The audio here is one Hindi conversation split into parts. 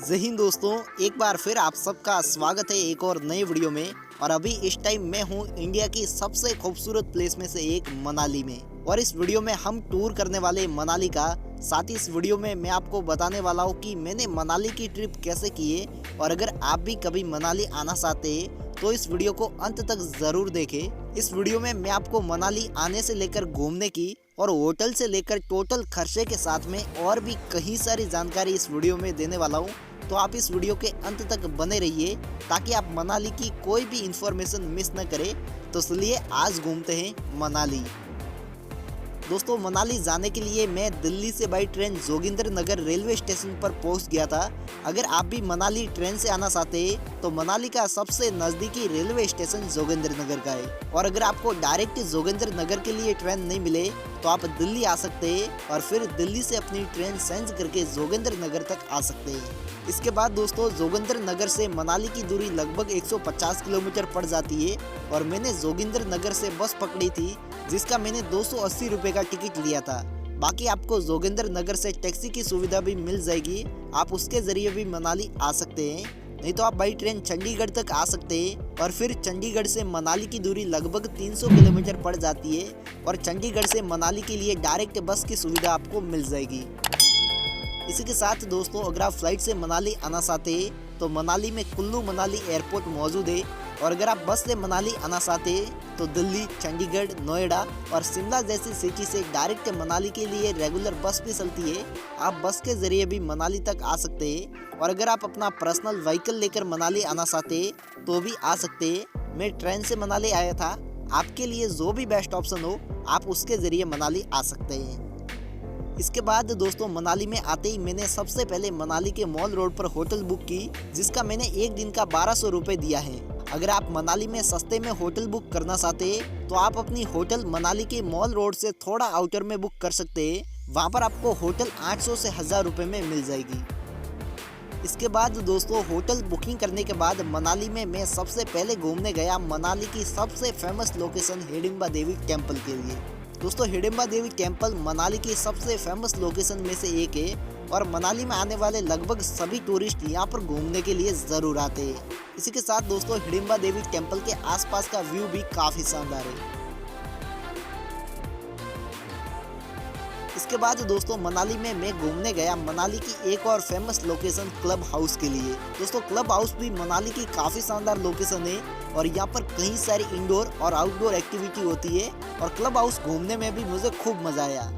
जय हिंद दोस्तों, एक बार फिर आप सबका स्वागत है एक और नए वीडियो में। और अभी इस टाइम मैं हूँ इंडिया की सबसे खूबसूरत प्लेस में से एक मनाली में। और इस वीडियो में हम टूर करने वाले मनाली का, साथ ही इस वीडियो में मैं आपको बताने वाला हूँ कि मैंने मनाली की ट्रिप कैसे की है। और अगर आप भी कभी मनाली आना चाहते हैं तो इस वीडियो को अंत तक जरूर देखें। इस वीडियो में मैं आपको मनाली आने से लेकर घूमने की और होटल से लेकर टोटल खर्चे के साथ में और भी कई सारी जानकारी इस वीडियो में देने वाला हूँ। तो आप इस वीडियो के अंत तक बने रहिए ताकि आप मनाली की कोई भी इंफॉर्मेशन मिस न करें। तो चलिए आज घूमते हैं मनाली। दोस्तों, मनाली जाने के लिए मैं दिल्ली से by train Jogindernagar railway station पर पहुंच गया था। अगर आप भी मनाली ट्रेन से आना चाहते हैं तो मनाली का सबसे नज़दीकी रेलवे स्टेशन जोगिंद्रनगर का है। और अगर आपको डायरेक्ट जोगिंद्रनगर के लिए ट्रेन नहीं मिले तो आप दिल्ली आ सकते हैं और फिर दिल्ली से अपनी ट्रेन चेंज करके जोगिंद्रनगर तक आ सकते हैं। इसके बाद दोस्तों, जोगिंद्रनगर से मनाली की दूरी लगभग 150 किलोमीटर पड़ जाती है। और मैंने जोगिंद्रनगर से बस पकड़ी थी जिसका मैंने 280 रुपये का टिकट लिया था। बाकी आपको जोगिंद्रनगर से टैक्सी की सुविधा भी मिल जाएगी, आप उसके जरिए भी मनाली आ सकते हैं। नहीं तो आप बाई ट्रेन चंडीगढ़ तक आ सकते हैं। और फिर चंडीगढ़ से मनाली की दूरी लगभग 300 किलोमीटर पड़ जाती है। और चंडीगढ़ से मनाली के लिए डायरेक्ट बस की सुविधा आपको मिल जाएगी। इसी के साथ दोस्तों, अगर आप फ्लाइट से मनाली आना चाहते हैं तो मनाली में कुल्लू मनाली एयरपोर्ट मौजूद है। और अगर आप बस से मनाली आना चाहते हैं तो दिल्ली, चंडीगढ़, नोएडा और शिमला जैसी सिटी से डायरेक्ट मनाली के लिए रेगुलर बस भी चलती है। आप बस के जरिए भी मनाली तक आ सकते हैं। और अगर आप अपना पर्सनल व्हीकल लेकर मनाली आना चाहते हैं तो भी आ सकते हैं। मैं ट्रेन से मनाली आया था, आपके लिए जो भी बेस्ट ऑप्शन हो आप उसके जरिए मनाली आ सकते हैं। इसके बाद दोस्तों, मनाली में आते ही मैंने सबसे पहले मनाली के मॉल रोड पर होटल बुक की, जिसका मैंने एक दिन का 1200 रुपये दिया है। अगर आप मनाली में सस्ते में होटल बुक करना चाहते हैं तो आप अपनी होटल मनाली के मॉल रोड से थोड़ा आउटर में बुक कर सकते हैं। वहाँ पर आपको होटल 800 से 1000 रुपये में मिल जाएगी। इसके बाद दोस्तों, होटल बुकिंग करने के बाद मनाली में मैं सबसे पहले घूमने गया मनाली की सबसे फेमस लोकेशन हिडिंबा देवी टेम्पल के लिए। दोस्तों, हिडिंबा देवी टेम्पल मनाली की सबसे फेमस लोकेशन में से एक है। और मनाली में आने वाले लगभग सभी टूरिस्ट यहाँ पर घूमने के लिए ज़रूर आते हैं। इसी के साथ दोस्तों, हिडिंबा देवी टेम्पल के आसपास का व्यू भी काफ़ी शानदार है। इसके बाद दोस्तों, मनाली में मैं घूमने गया मनाली की एक और फेमस लोकेशन क्लब हाउस के लिए। दोस्तों, क्लब हाउस भी मनाली की काफ़ी शानदार लोकेशन है। और यहाँ पर कई सारी इंडोर और आउटडोर एक्टिविटी होती है। और क्लब हाउस घूमने में भी मुझे खूब मज़ा आया।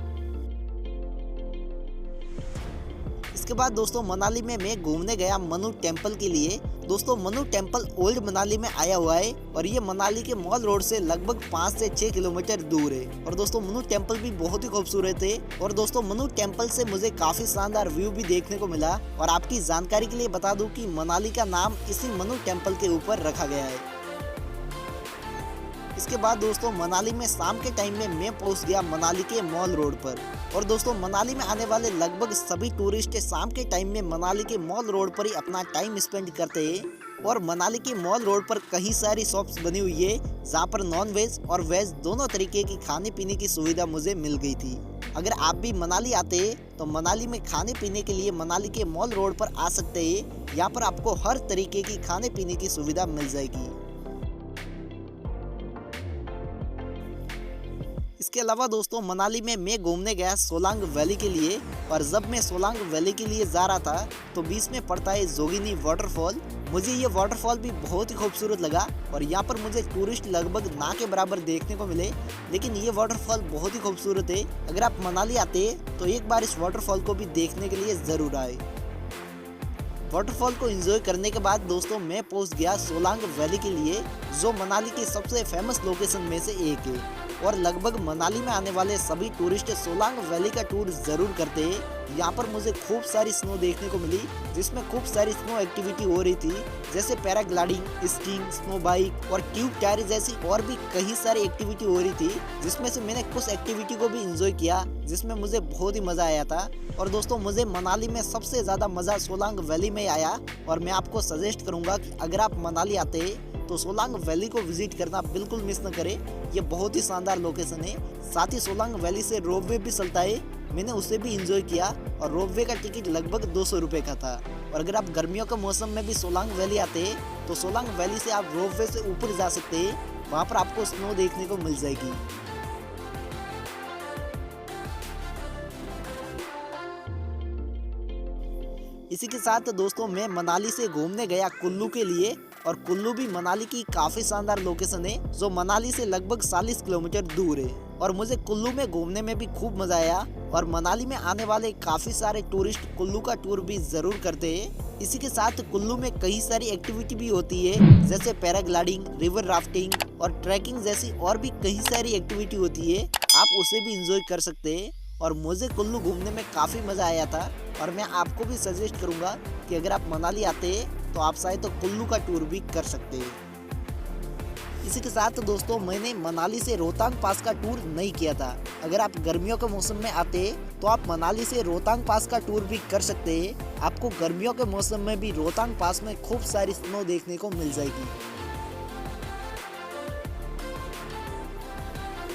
इसके बाद दोस्तों, मनाली में मैं घूमने गया मनु टेम्पल के लिए। दोस्तों, मनु टेम्पल ओल्ड मनाली में आया हुआ है और ये मनाली के मॉल रोड से लगभग 5 से 6 किलोमीटर दूर है। और दोस्तों, मनु टेम्पल भी बहुत ही खूबसूरत है। और दोस्तों, मनु टेम्पल से मुझे काफी शानदार व्यू भी देखने को मिला। और आपकी जानकारी के लिए बता दूं कि मनाली का नाम इसी मनु टेम्पल के ऊपर रखा गया है। इसके बाद दोस्तों, मनाली में शाम के टाइम में मैं पहुंच गया मनाली के मॉल रोड पर। और दोस्तों, मनाली में आने वाले लगभग सभी टूरिस्ट शाम के टाइम में मनाली के मॉल रोड पर ही अपना टाइम स्पेंड करते हैं। और मनाली के मॉल रोड पर कई सारी शॉप्स बनी हुई है जहाँ पर नॉन वेज और वेज दोनों तरीके की खाने पीने की सुविधा मुझे मिल गई थी। अगर आप भी मनाली आते हैं तो मनाली में खाने पीने के लिए मनाली के मॉल रोड पर आ सकते हैं। यहाँ पर आपको हर तरीके की खाने पीने की सुविधा मिल जाएगी। इसके अलावा दोस्तों, मनाली में मैं घूमने गया सोलांग वैली के लिए। और जब मैं सोलांग वैली के लिए जा रहा था तो बीच में पड़ता है जोगिनी वाटरफॉल। मुझे ये वाटरफॉल भी बहुत ही खूबसूरत लगा। और यहाँ पर मुझे टूरिस्ट लगभग ना के बराबर देखने को मिले, लेकिन ये वाटरफॉल बहुत ही खूबसूरत है। अगर आप मनाली आते हैं तो एक बार इस वाटरफॉल को भी देखने के लिए ज़रूर आए। वाटरफॉल को एंजॉय करने के बाद दोस्तों, मैं पहुंच गया सोलांग वैली के लिए, जो मनाली की सबसे फेमस लोकेशन में से एक है। और लगभग मनाली में आने वाले सभी टूरिस्ट सोलांग वैली का टूर जरूर करते हैं। यहाँ पर मुझे खूब सारी स्नो देखने को मिली, जिसमें खूब सारी स्नो एक्टिविटी हो रही थी, जैसे पैराग्लाइडिंग, स्कीइंग, स्नो बाइक और ट्यूब टायर जैसी और भी कई सारी एक्टिविटी हो रही थी। जिसमें से मैंने कुछ एक्टिविटी को भी एंजॉय किया, जिसमें मुझे बहुत ही मज़ा आया था। और दोस्तों, मुझे मनाली में सबसे ज़्यादा मज़ा सोलांग वैली में आया। और मैं आपको सजेस्ट करूँगा कि अगर आप मनाली आते हैं तो सोलांग वैली को विजिट करना बिल्कुल मिस न करें। ये बहुत ही शानदार लोकेशन है। साथ ही सोलांग वैली से रोपवे भी चलता है, मैंने उसे भी एंजॉय किया। और रोपवे का टिकट लगभग 200 रुपये का था। और अगर आप गर्मियों के मौसम में भी सोलांग वैली आते तो सोलांग वैली से आप रोपवे से ऊपर जा सकते हैं, वहाँ पर आपको स्नो देखने को मिल जाएगी। इसी के साथ दोस्तों मैं मनाली से घूमने गया कुल्लू के लिए, और कुल्लू भी मनाली की काफी शानदार लोकेशन है जो मनाली से लगभग 40 किलोमीटर दूर है। और मुझे कुल्लू में घूमने में भी खूब मजा आया, और मनाली में आने वाले काफी सारे टूरिस्ट कुल्लू का टूर भी जरूर करते हैं। इसी के साथ कुल्लू में कई सारी एक्टिविटी भी होती है, जैसे पैराग्लाइडिंग, रिवर राफ्टिंग और ट्रैकिंग जैसी और भी कई सारी एक्टिविटी होती है, आप उसे भी इंजॉय कर सकते हैं। और मुझे कुल्लू घूमने में काफ़ी मज़ा आया था, और मैं आपको भी सजेस्ट करूंगा कि अगर आप मनाली आते हैं तो आप चाहे तो कुल्लू का टूर भी कर सकते हैं। इसी के साथ दोस्तों मैंने मनाली से रोहतांग पास का टूर नहीं किया था। अगर आप गर्मियों के मौसम में आते तो आप मनाली से रोहतांग पास का टूर भी कर सकते हैं। आपको गर्मियों के मौसम में भी रोहतांग पास में खूब सारी स्नो देखने को मिल जाएगी।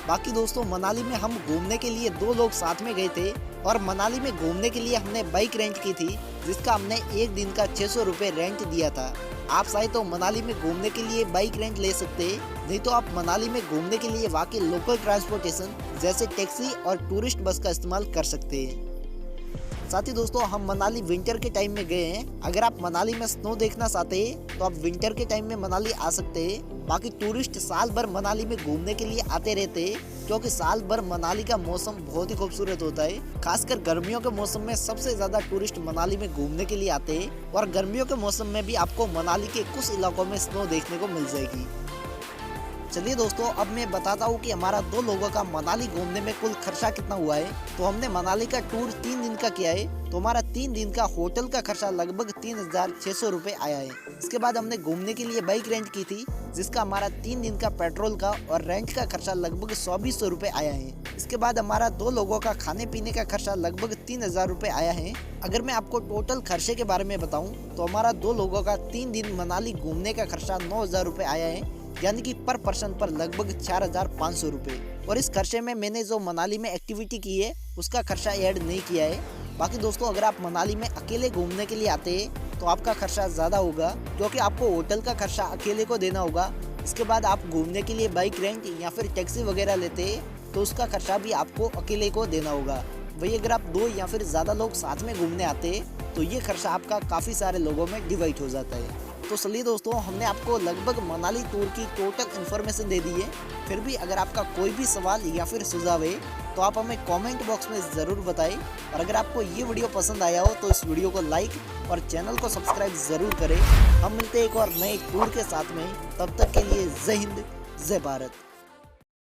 बाकी दोस्तों मनाली में हम घूमने के लिए 2 लोग साथ में गए थे, और मनाली में घूमने के लिए हमने बाइक रेंट की थी, जिसका हमने एक दिन का 600 रुपये रेंट दिया था। आप चाहे तो मनाली में घूमने के लिए बाइक रेंट ले सकते हैं, नहीं तो आप मनाली में घूमने के लिए वहाँ के लोकल ट्रांसपोर्टेशन जैसे टैक्सी और टूरिस्ट बस का इस्तेमाल कर सकते हैं। साथ ही दोस्तों हम मनाली विंटर के टाइम में गए हैं। अगर आप मनाली में स्नो देखना चाहते हैं तो आप विंटर के टाइम में मनाली आ सकते हैं। बाकी टूरिस्ट साल भर मनाली में घूमने के लिए आते रहते हैं, क्योंकि साल भर मनाली का मौसम बहुत ही खूबसूरत होता है। खासकर गर्मियों के मौसम में सबसे ज्यादा टूरिस्ट मनाली में घूमने के लिए आते हैं, और गर्मियों के मौसम में भी आपको मनाली के कुछ इलाकों में स्नो देखने को मिल जाएगी। चलिए दोस्तों अब मैं बताता हूँ कि हमारा 2 लोगों का मनाली घूमने में कुल खर्चा कितना हुआ है। तो हमने मनाली का टूर 3 दिन का किया है, तो हमारा 3 दिन का होटल का खर्चा लगभग 3600 रुपये आया है। इसके बाद हमने घूमने के लिए बाइक रेंट की थी, जिसका हमारा 3 दिन का पेट्रोल का और रेंट का खर्चा लगभग 2400 रुपये आया है। इसके बाद हमारा 2 लोगों का खाने पीने का खर्चा लगभग 3000 रुपये आया है। अगर मैं आपको टोटल खर्चे के बारे में बताऊं तो हमारा 2 लोगों का 3 दिन मनाली घूमने का खर्चा 9000 रुपये आया है, यानी कि पर पर्सन पर लगभग 4500 रुपये। और इस खर्चे में मैंने जो मनाली में एक्टिविटी की है उसका खर्चा ऐड नहीं किया है। बाकी दोस्तों अगर आप मनाली में अकेले घूमने के लिए आते हैं तो आपका खर्चा ज़्यादा होगा, क्योंकि आपको होटल का खर्चा अकेले को देना होगा। इसके बाद आप घूमने के लिए बाइक रेंट या फिर टैक्सी वगैरह लेते हैं तो उसका खर्चा भी आपको अकेले को देना होगा। वही अगर आप 2 या फिर ज़्यादा लोग साथ में घूमने आते हैं तो ये खर्चा आपका काफ़ी सारे लोगों में डिवाइड हो जाता है। तो चलिए दोस्तों हमने आपको लगभग मनाली टूर की टोटल इन्फॉर्मेशन दे दी है। फिर भी अगर आपका कोई भी सवाल या फिर सुझाव है तो आप हमें कमेंट बॉक्स में ज़रूर बताएं। और अगर आपको ये वीडियो पसंद आया हो तो इस वीडियो को लाइक और चैनल को सब्सक्राइब ज़रूर करें। हम मिलते हैं एक और नए टूर के साथ में, तब तक के लिए जय हिंद, जय भारत।